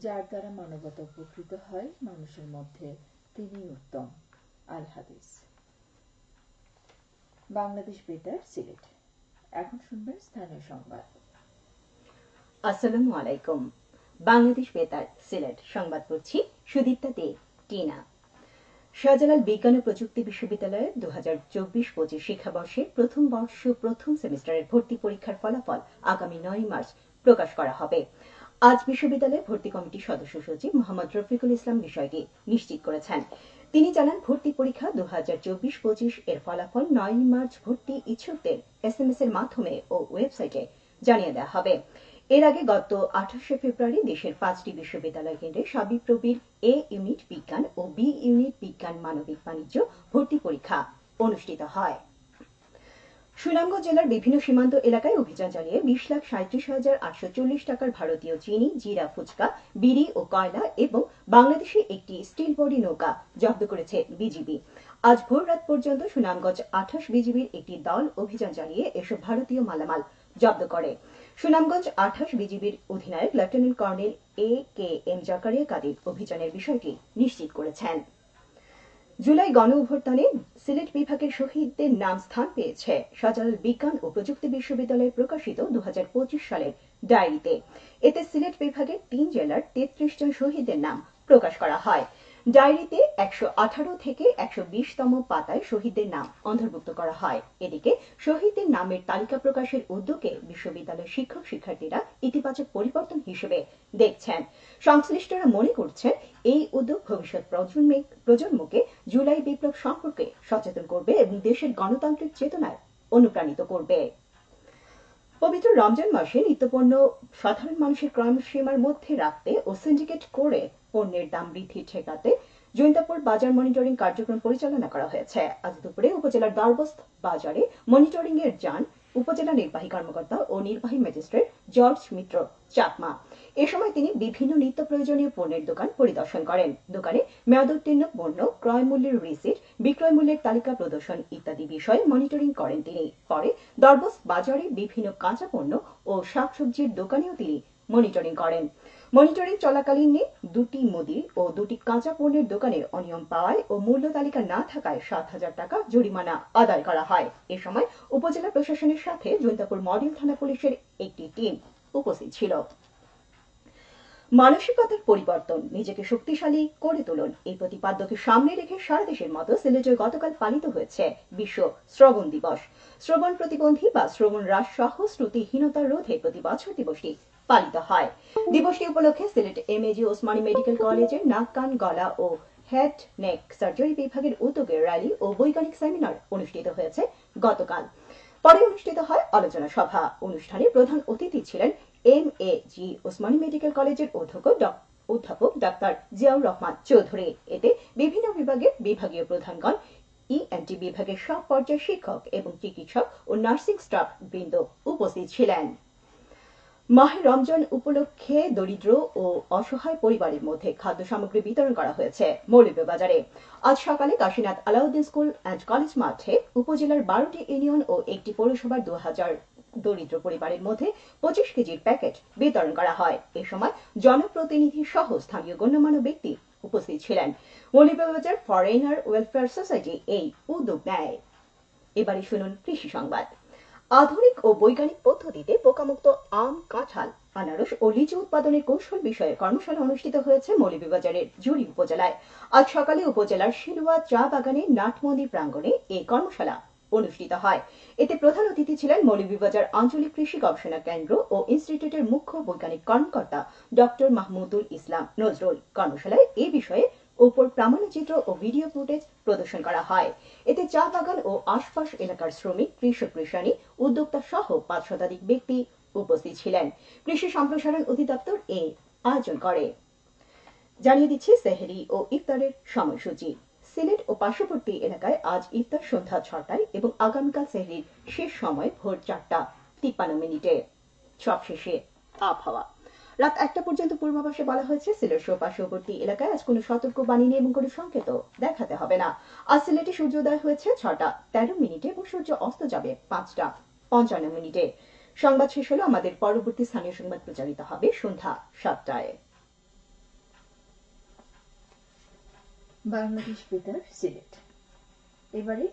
যার দ্বারা মানবতা উপকৃত হয় মানুষের মধ্যে তিনিই উত্তম। আল হাদিস। বাংলাদেশ বেতার, সিলেট। এখন শুনবেন স্থানীয় সংবাদ। আসসালামু আলাইকুম। বাংলাদেশ বেতার, সিলেট সংবাদ পড়ছি সুদীপ্তা দে, টিনা। শাহজালাল বিজ্ঞান ও প্রযুক্তি বিশ্ববিদ্যালয়ের 2024-25 শিক্ষাবর্ষের প্রথম বর্ষ প্রথম সেমিস্টারের ভর্তি পরীক্ষার ফলাফল আগামী 9 মার্চ প্রকাশ করা হবে। আজ বিশ্ববিদ্যালয়ের ভর্তি কমিটির সদস্য সচিব মোহাম্মদ রফিকুল ইসলাম বিষয়টি নিশ্চিত করেছেন। তিনি জানান, ভর্তি পরীক্ষা 2024-25 এর ফলাফল 9 মার্চ ভর্তি ইচ্ছুকদের SMS এর মাধ্যমে ও ওয়েবসাইটে জানিয়ে দেওয়া হবে। এর আগে গত 28 ফেব্রুয়ারি দেশের 5টি বিশ্ববিদ্যালয় কেন্দ্রে শাবিপ্রবির এ ইউনিট বিজ্ঞান ও বি ইউনিট বিজ্ঞান মানবিক বাণিজ্য ভর্তি পরীক্ষা অনুষ্ঠিত হয়। সুনামগঞ্জ জেলার বিভিন্ন সীমান্ত এলাকায় অভিযান চালিয়ে 20,37,840 টাকার ভারতীয় চিনি, জিরা, ফুচকা, বিড়ি ও কয়লা এবং বাংলাদেশে একটি স্টিল বডি নৌকা জব্দ করেছে বিজিবি। আজ ভোর রাত পর্যন্ত সুনামগঞ্জ 28 বিজিবির একটি দল অভিযান চালিয়ে এসব ভারতীয় মালামাল জব্দ করে। সুনামগঞ্জ 28 বিজিবির অধিনায়ক lieutenant colonel A.K.M. Zakaria Kadir অভিযানের বিষয়টি নিশ্চিত করেছেন। জুলাই গণ অভ্যুত্থানে সিলেট বিভাগের শহীদদের নাম স্থান পেয়েছে শাহজালাল বিজ্ঞান ও প্রযুক্তি বিশ্ববিদ্যালয়ে প্রকাশিত 2025 সালের ডায়েরিতে। এতে সিলেট বিভাগের 3 জেলার 33 জন শহীদের নাম প্রকাশ করা হয়। ডায়েরিতে 118 থেকে 120তম পাতায় শহীদদের নাম অন্তর্ভুক্ত করা হয়। এদিকে শহীদদের নামের তালিকা প্রকাশের উদ্যোগে বিশ্ববিদ্যালয়ের শিক্ষক শিক্ষার্থীরা ইতিবাচক পরিবর্তন হিসেবে দেখছেন। সংশ্লিষ্টরা মনে করছেন, এই উদ্যোগ ভবিষ্যৎ প্রজন্মকে জুলাই বিপ্লব সম্পর্কে সচেতন করবে এবং দেশের গণতান্ত্রিক চেতনায় অনুপ্রাণিত করবে। পবিত্র রমজান মাসে নিত্যপণ্য সাধারণ মানুষের ক্রয়সীমার মধ্যে রাখতে ও সিন্ডিকেট করে পণ্যের দাম বৃদ্ধি ঠেকাতে জৈন্তাপুর বাজার মনিটরিং কার্যক্রম পরিচালনা করা হয়েছে। আজ দুপুরে উপজেলার দরবস্ত বাজারে মনিটরিং এর যান উপজেলা নির্বাহী কর্মকর্তা ও নির্বাহী ম্যাজিস্ট্রেট জর্জ মিত্র চাকমা। এ সময় তিনি বিভিন্ন নিত্য প্রয়োজনীয় পণ্যের দোকান পরিদর্শন করেন। দোকানে মেয়াদোত্তীর্ণ পণ্য, ক্রয় মূল্যের রিসিট, বিক্রয় মূল্যের তালিকা প্রদর্শন ইত্যাদি বিষয়ে মনিটরিং করেন তিনি। পরে দরবস্ত বাজারে বিভিন্ন কাঁচা পণ্য ও শাকসবজির দোকানেও তিনি মনিটরিং করেন। মনিটরিং চলাকালীন 2টি মুদি ও 2টি কাঁচা পণ্যের দোকানে অনিয়ম পাওয়ায় ও মূল্য তালিকা না থাকায় 7,000 টাকা জরিমানা আদায় করা হয়। এ সময় উপজেলা প্রশাসনের সাথে জৈন্তাপুর মডেল থানা পুলিশের একটি টিম উপস্থিত ছিল। মানসিকতার পরিবর্তন, নিজেকে শক্তিশালী করে তুলুন, এই প্রতিপাদ্যকে সামনে রেখে সারা দেশের মতো সিলেটে গতকাল পালিত হয়েছে বিশ্ব শ্রবণ দিবস। শ্রবণ প্রতিবন্ধী বা শ্রবণ হ্রাস সহ শ্রুতিহীনতা রোধে প্রতি বছর দিবসটি পালিত হয়। দিবসটি উপলক্ষে সিলেট এমএজি ওসমানী মেডিকেল কলেজের নাক, কান, গলা ও হেড নেক সার্জারি বিভাগের উদ্যোগে র্যালি ও বৈজ্ঞানিক সেমিনার অনুষ্ঠিত হয়েছে গতকাল। পরে অনুষ্ঠিত হয় আলোচনা সভা। অনুষ্ঠানে প্রধান অতিথি ছিলেন এমএজি ওসমানী মেডিকেল কলেজের অধ্যাপক ডাক্তার জিয়াউর রহমান চৌধুরী। এতে বিভিন্ন বিভাগের বিভাগীয় প্রধানগণ, ইএনটি বিভাগের সব পর্যায়ের শিক্ষক এবং চিকিৎসক ও নার্সিং স্টাফ বৃন্দ উপস্থিত ছিলেন। মাহে রমজান উপলক্ষে দরিদ্র ও অসহায় পরিবারের মধ্যে খাদ্য সামগ্রী বিতরণ করা হয়েছে মৌলভীবাজারে। আজ সকালে Kashinath Alauddin school and college মাঠে উপজেলার 12টি ইউনিয়ন ও একটি পৌরসভার 2000 দরিদ্র পরিবারের মধ্যে 25 কেজির প্যাকেট বিতরণ করা হয়। এ সময় জনপ্রতিনিধি সহ স্থানীয় গণ্যমান্য ব্যক্তি উপস্থিত ছিলেন। মৌলভীবাজার ফরেনার ওয়েলফেয়ার সোসাইটি এই উদ্যোগ নেয়। এবারে শুনুন কৃষি সংবাদ। আধুনিক ও বৈজ্ঞানিক পদ্ধতিতে পোকামুক্ত আম, কাঁঠাল, আনারস ও লিচু উৎপাদনের কৌশল বিষয়ে কর্মশালা অনুষ্ঠিত হয়েছে মৌলভীবাজারের জুড়ি উপজেলায়। আজ সকালে উপজেলার শিলুয়া চা বাগানে নাটমন্দির প্রাঙ্গণে এই কর্মশালা অনুষ্ঠিত হয়। এতে প্রধান অতিথি ছিলেন মৌলভীবাজার আঞ্চলিক কৃষি গবেষণা কেন্দ্র ও ইনস্টিটিউটের মুখ্য বৈজ্ঞানিক কর্মকর্তা ডক্টর মাহমুদুল ইসলাম নজরুল। কর্মশালায় এ বিষয়ে উপর প্রামাণ্যচিত্র ও ভিডিও ফুটেজ প্রদর্শন করা হয়। এতে চা বাগান ও আশপাশ এলাকার শ্রমিক, কৃষক, কৃষানী, উদ্যোক্তা সহ 5 শতাধিক ব্যক্তি উপস্থিত ছিলেন। কৃষি সম্প্রসারণ অধিদপ্তর এই আয়োজন করে। জানিয়ে দিচ্ছি সেহরি ও ইফতারের সময়সূচি। সিলেট ও পার্শ্ববর্তী এলাকায় আজ ইফতার সন্ধ্যা 6টায় এবং আগামীকাল সেহরির শেষ সময় ভোর 4:53। সবশেষে আবহাওয়া। রাত 1টা পর্যন্ত পূর্বাভাসে বলা হয়েছে, সিলেট সহ পার্শ্ববর্তী এলাকায় আজ কোনো সতর্কবাণী নেই এবং কোনো সংকেত দেখাতে হবে না। আজ সিলেটে সূর্যোদয় হয়েছে 6:13 এবং সূর্য অস্ত যাবে 5:55। সংবাদ শেষ হলো। আমাদের পরবর্তী স্থানীয় সংবাদ প্রচারিত হবে সন্ধ্যা 7টায়। বাংলাদেশ বেতার সিলেট। এবারে